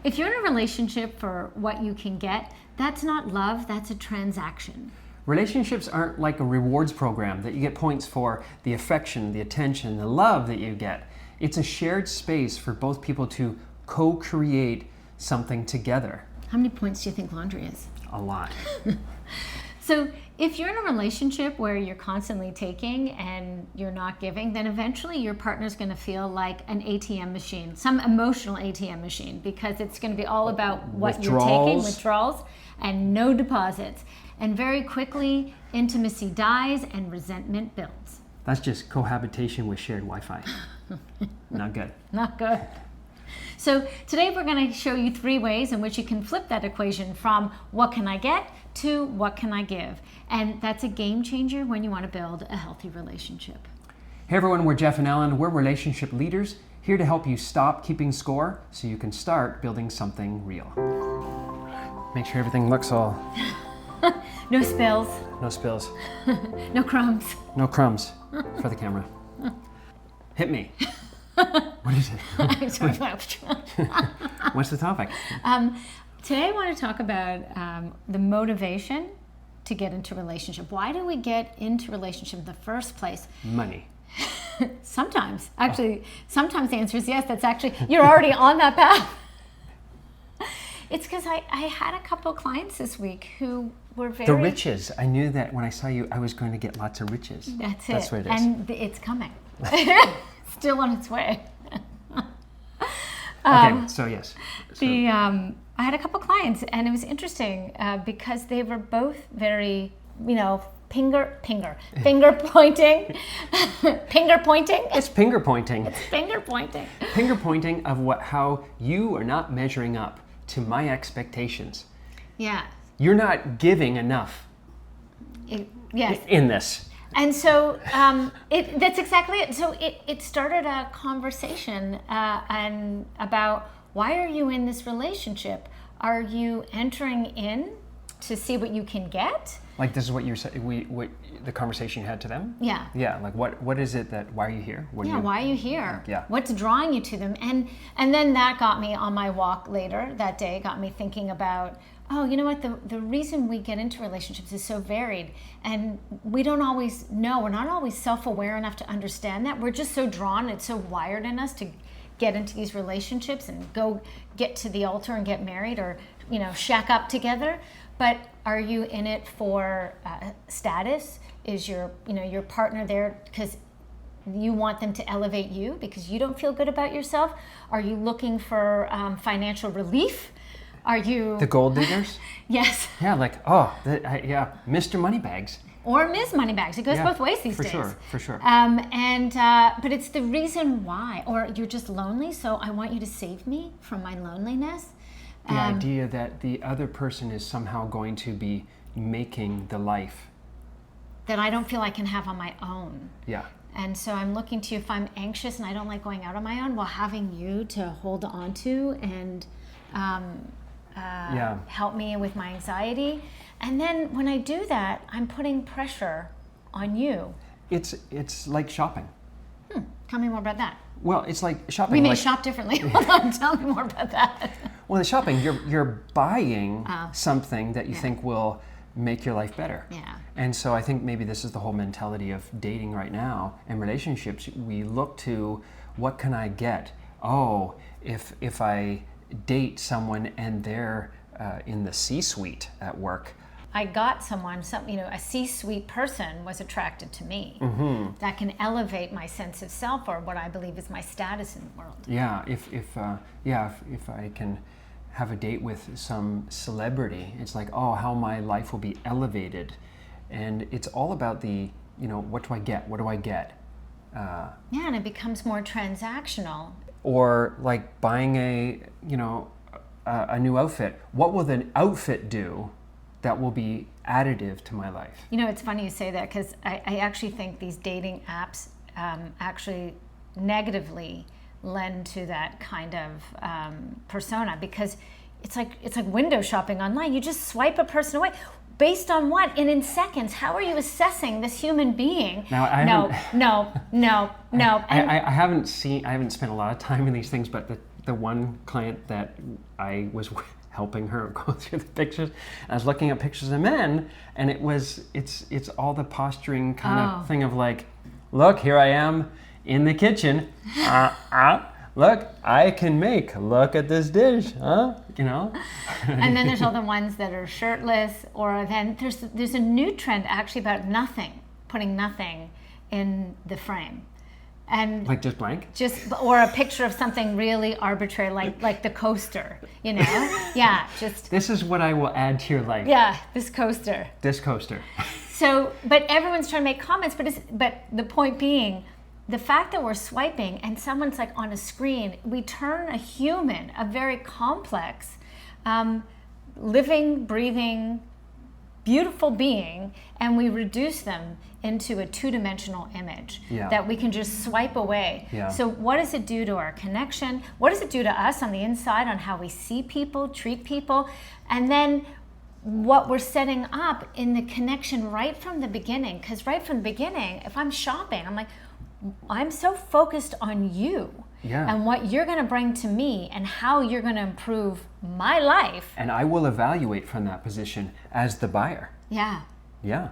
If you're in a relationship for what you can get, that's not love, that's a transaction. Relationships aren't like a rewards program that you get points for the affection, the attention, the love that you get. It's a shared space for both people to co-create something together. How many points do you think laundry is? A lot. So if you're in a relationship where you're constantly taking and you're not giving, then eventually your partner's going to feel like an ATM machine, some emotional ATM machine, because it's going to be all about what you're taking, withdrawals, and no deposits. And very quickly, intimacy dies and resentment builds. That's just cohabitation with shared Wi-Fi. Not good. Not good. So today we're going to show you 3 ways in which you can flip that equation from what can I get to what can I give. And that's a game changer when you want to build a healthy relationship. Hey everyone, we're Jeff and Ellen. We're relationship leaders here to help you stop keeping score so you can start building something real. Make sure everything looks all... No spills. No spills. No crumbs. No crumbs for the camera. Hit me. What is it? I'm sorry. What's the topic? Today I want to talk about the motivation to get into a relationship. Why do we get into a relationship in the first place? Money. Sometimes. Actually, sometimes the answer is yes. That's actually, you're already on that path. It's because I had a couple of clients this week who were very... The riches. I knew that when I saw you, I was going to get lots of riches. That's what it is. And it's coming. Still on its way. Okay, so yes. I had a couple of clients, and it was interesting because they were both very, finger pointing. Finger pointing. It's finger pointing. It's finger pointing. Finger pointing of how you are not measuring up to my expectations. Yeah. You're not giving enough. Yes. In this. And so that's exactly it. So it started a conversation and about why are you in this relationship? Are you entering in to see what you can get? Like this is what you're saying. What the conversation you had to them? Yeah. Yeah. Like what is it that? Why are you here? Why are you here? Yeah. What's drawing you to them? And then that got me on my walk later that day. Got me thinking about. Oh, you know what? The reason we get into relationships is so varied, and we don't always know. We're not always self-aware enough to understand that. We're just so drawn. It's so wired in us to get into these relationships and go get to the altar and get married, or shack up together. But are you in it for status? Is your partner there because you want them to elevate you because you don't feel good about yourself? Are you looking for financial relief? Are you the gold diggers? Yes. Yeah, like Mr. Moneybags. Or Ms. Moneybags. It goes both ways these days. For sure. But it's the reason why. Or you're just lonely, so I want you to save me from my loneliness. The idea that the other person is somehow going to be making the life that I don't feel I can have on my own. Yeah. And so I'm looking to you if I'm anxious and I don't like going out on my own, well, having you to hold on to and help me with my anxiety. And then when I do that, I'm putting pressure on you. It's like shopping. Tell me more about that. Well, it's like shopping. We may shop differently. Hold on, tell me more about that. Well, the shopping, you're buying something that you think will make your life better. Yeah. And so I think maybe this is the whole mentality of dating right now and relationships. We look to what can I get? Oh, if I date someone and they're in the C-suite at work. I got someone, a C-suite person was attracted to me. Mm-hmm. That can elevate my sense of self or what I believe is my status in the world. Yeah, if I can have a date with some celebrity, it's like, oh, how my life will be elevated. And it's all about the, what do I get? What do I get? And it becomes more transactional. Or like buying a new outfit. What will the outfit do that will be additive to my life? It's funny you say that because I actually think these dating apps actually negatively lend to that kind of persona, because it's like window shopping online. You just swipe a person away. Based on what? And in seconds, how are you assessing this human being? Now, No. I haven't spent a lot of time in these things, but the one client that I was helping her go through the pictures. I was looking at pictures of men, and it's all the posturing kind of thing of like, look, here I am in the kitchen. Look, I can make. Look at this dish, huh? You know. And then there's all the ones that are shirtless, or then there's a new trend actually about nothing, putting nothing in the frame. And like just blank? Or a picture of something really arbitrary, like the coaster, you know? Yeah, just. This is what I will add to your life. Yeah, this coaster. This coaster. So, but everyone's trying to make comments, but the point being, the fact that we're swiping and someone's like on a screen, we turn a human, a very complex, living, breathing, beautiful being, and we reduce them into a two-dimensional image that we can just swipe away. Yeah. So what does it do to our connection? What does it do to us on the inside, on how we see people, treat people? And then what we're setting up in the connection right from the beginning. Because right from the beginning, if I'm shopping, I'm like, I'm so focused on you and what you're going to bring to me and how you're going to improve my life. And I will evaluate from that position as the buyer. Yeah. Yeah.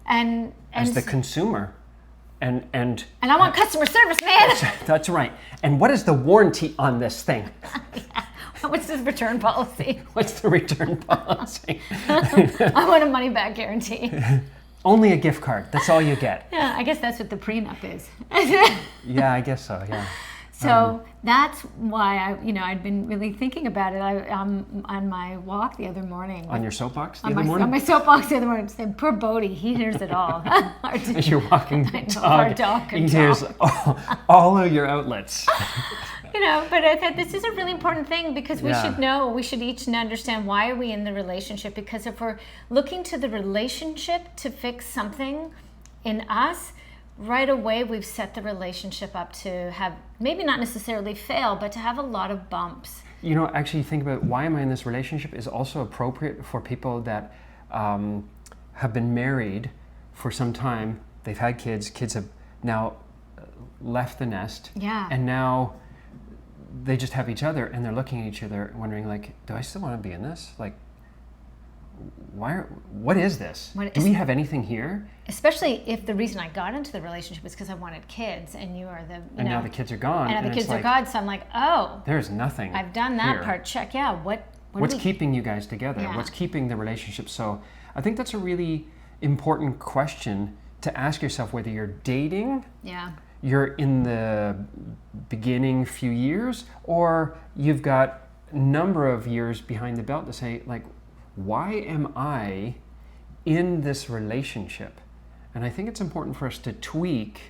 And as the consumer. And I want customer service, man. That's right. And what is the warranty on this thing? What's the return policy? What's the return policy? I want a money back guarantee. Only a gift card. That's all you get. Yeah, I guess that's what the prenup is. Yeah, I guess so. Yeah. So that's why I'd been really thinking about it. On my walk the other morning. On your soapbox the other morning? On my soapbox the other morning. Saying, poor Bodie, he hears it all. As you're walking the dog, our dog he hears all of your outlets. But I thought this is a really important thing because we should know, we should each understand why are we in the relationship, because if we're looking to the relationship to fix something in us, right away we've set the relationship up to have, maybe not necessarily fail, but to have a lot of bumps. Actually think about why am I in this relationship is also appropriate for people that have been married for some time. They've had kids have now left the nest. Yeah. And now they just have each other and they're looking at each other wondering like, do I still want to be in this? Like, what is this? Do we have anything here? Especially if the reason I got into the relationship is because I wanted kids, and you are and now the kids are gone. And now the kids are gone, so I'm like, oh. There's nothing. I've done that here. part. Check. Yeah. What's keeping you guys together? Yeah. What's keeping the relationship? So I think that's a really important question to ask yourself, whether you're dating. Yeah. You're in the beginning few years, or you've got a number of years behind the belt to say, like, why am I in this relationship? And I think it's important for us to tweak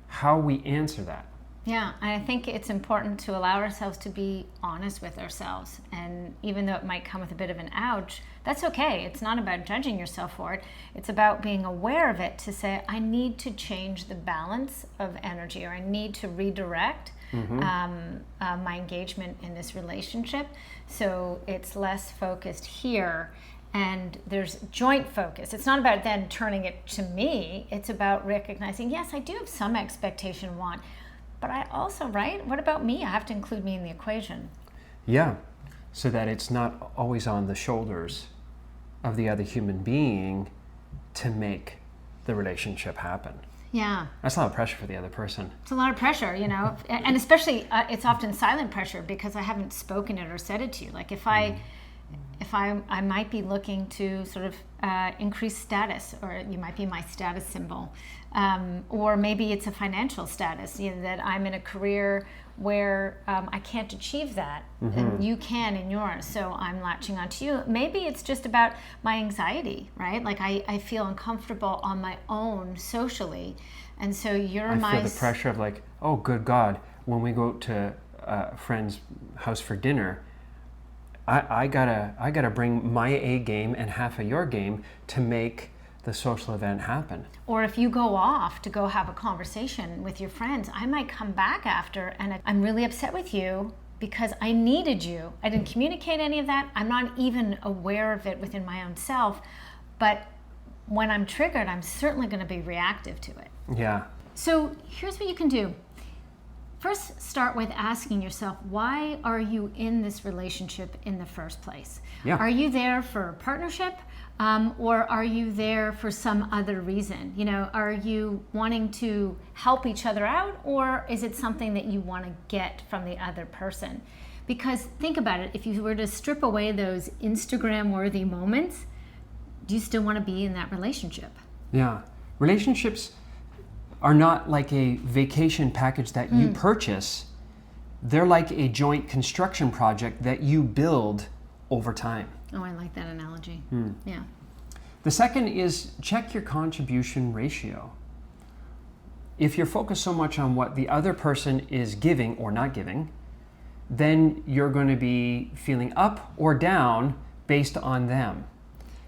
how we answer that. Yeah, I think it's important to allow ourselves to be honest with ourselves. And even though it might come with a bit of an ouch, that's okay. It's not about judging yourself for it. It's about being aware of it to say, I need to change the balance of energy, or I need to redirect my engagement in this relationship so it's less focused here and there's joint focus. It's not about then turning it to me. It's about recognizing, yes, I do have some expectation, want, but I also, right? What about me? I have to include me in the equation. Yeah, so that it's not always on the shoulders of the other human being to make the relationship happen. Yeah. That's a lot of pressure for the other person. It's a lot of pressure, and especially it's often silent pressure because I haven't spoken it or said it to you. Like if I might be looking to sort of increase status, or you might be my status symbol, or maybe it's a financial status, that I'm in a career where I can't achieve that, and you can in yours, so I'm latching onto you. Maybe it's just about my anxiety, right? Like I feel uncomfortable on my own socially, and so I feel the pressure of like, oh, good God, when we go to a friend's house for dinner, I gotta bring my A game and half of your game to make the social event happen. Or if you go off to go have a conversation with your friends, I might come back after and I'm really upset with you because I needed you. I didn't communicate any of that. I'm not even aware of it within my own self. But when I'm triggered, I'm certainly going to be reactive to it. Yeah. So here's what you can do. first start with asking yourself, why are you in this relationship in the first place? Yeah. Are you there for partnership? Or are you there for some other reason? You know, are you wanting to help each other out, or is it something that you want to get from the other person? Because think about it, if you were to strip away those Instagram-worthy moments, do you still want to be in that relationship? Yeah. Relationships are not like a vacation package that you purchase. They're like a joint construction project that you build over time. Oh, I like that analogy. Yeah. The second is check your contribution ratio. If you're focused so much on what the other person is giving or not giving, then you're going to be feeling up or down based on them.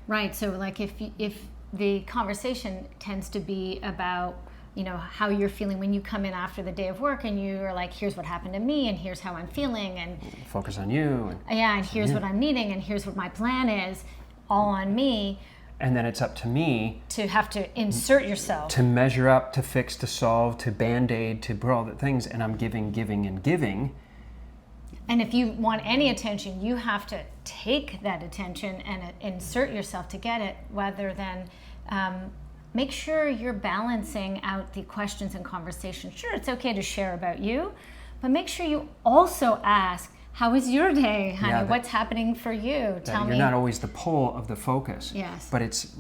Right. So like if the conversation tends to be about, you know, how you're feeling when you come in after the day of work and you're like, here's what happened to me and here's how I'm feeling, and focus on you. And here's what I'm needing and here's what my plan is, all on me. And then it's up to me to have to insert yourself. To measure up, to fix, to solve, to band-aid, to put all the things, and I'm giving, and giving. And if you want any attention, you have to take that attention and insert yourself to get it, rather than make sure you're balancing out the questions and conversations. Sure, it's okay to share about you, but make sure you also ask, how is your day, honey? Yeah, what's happening for you? Tell me. You're not always the pole of the focus. Yes. But it's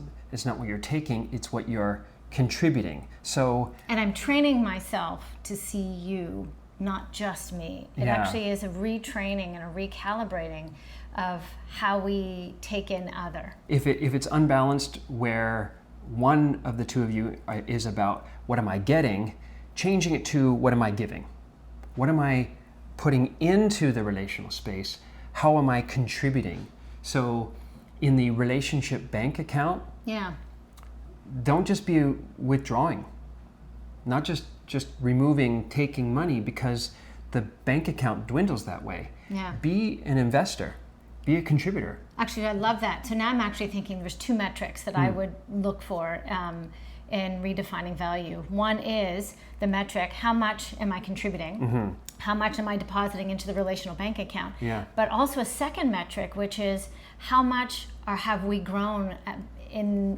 not what you're taking, it's what you're contributing. So. And I'm training myself to see you, not just me. It actually is a retraining and a recalibrating of how we take in other. If it's unbalanced, where one of the two of you is about what am I getting, changing it to what am I giving? What am I putting into the relational space? How am I contributing? So in the relationship bank account, don't just be withdrawing, not just removing, taking money, because the bank account dwindles that way. Yeah. Be an investor. Be a contributor. Actually, I love that. So now I'm actually thinking there's two metrics that I would look for in redefining value. One is the metric, how much am I contributing? How much am I depositing into the relational bank account? Yeah. But also a second metric, which is how much have we grown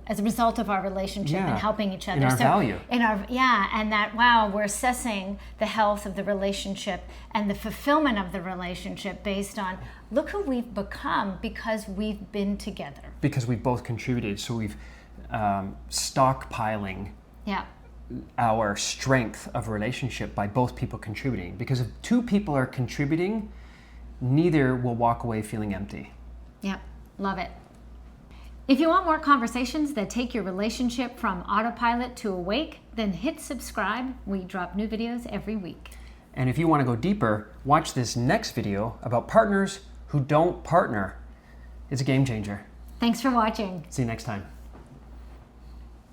as a result of our relationship and helping each other. In our value. And that, wow, we're assessing the health of the relationship and the fulfillment of the relationship based on, look who we've become because we've been together. Because we've both contributed, so we've stockpiling our strength of relationship by both people contributing. Because if two people are contributing, neither will walk away feeling empty. Yeah, love it. If you want more conversations that take your relationship from autopilot to awake, then hit subscribe. We drop new videos every week. And if you want to go deeper, watch this next video about partners who don't partner. It's a game changer. Thanks for watching. See you next time.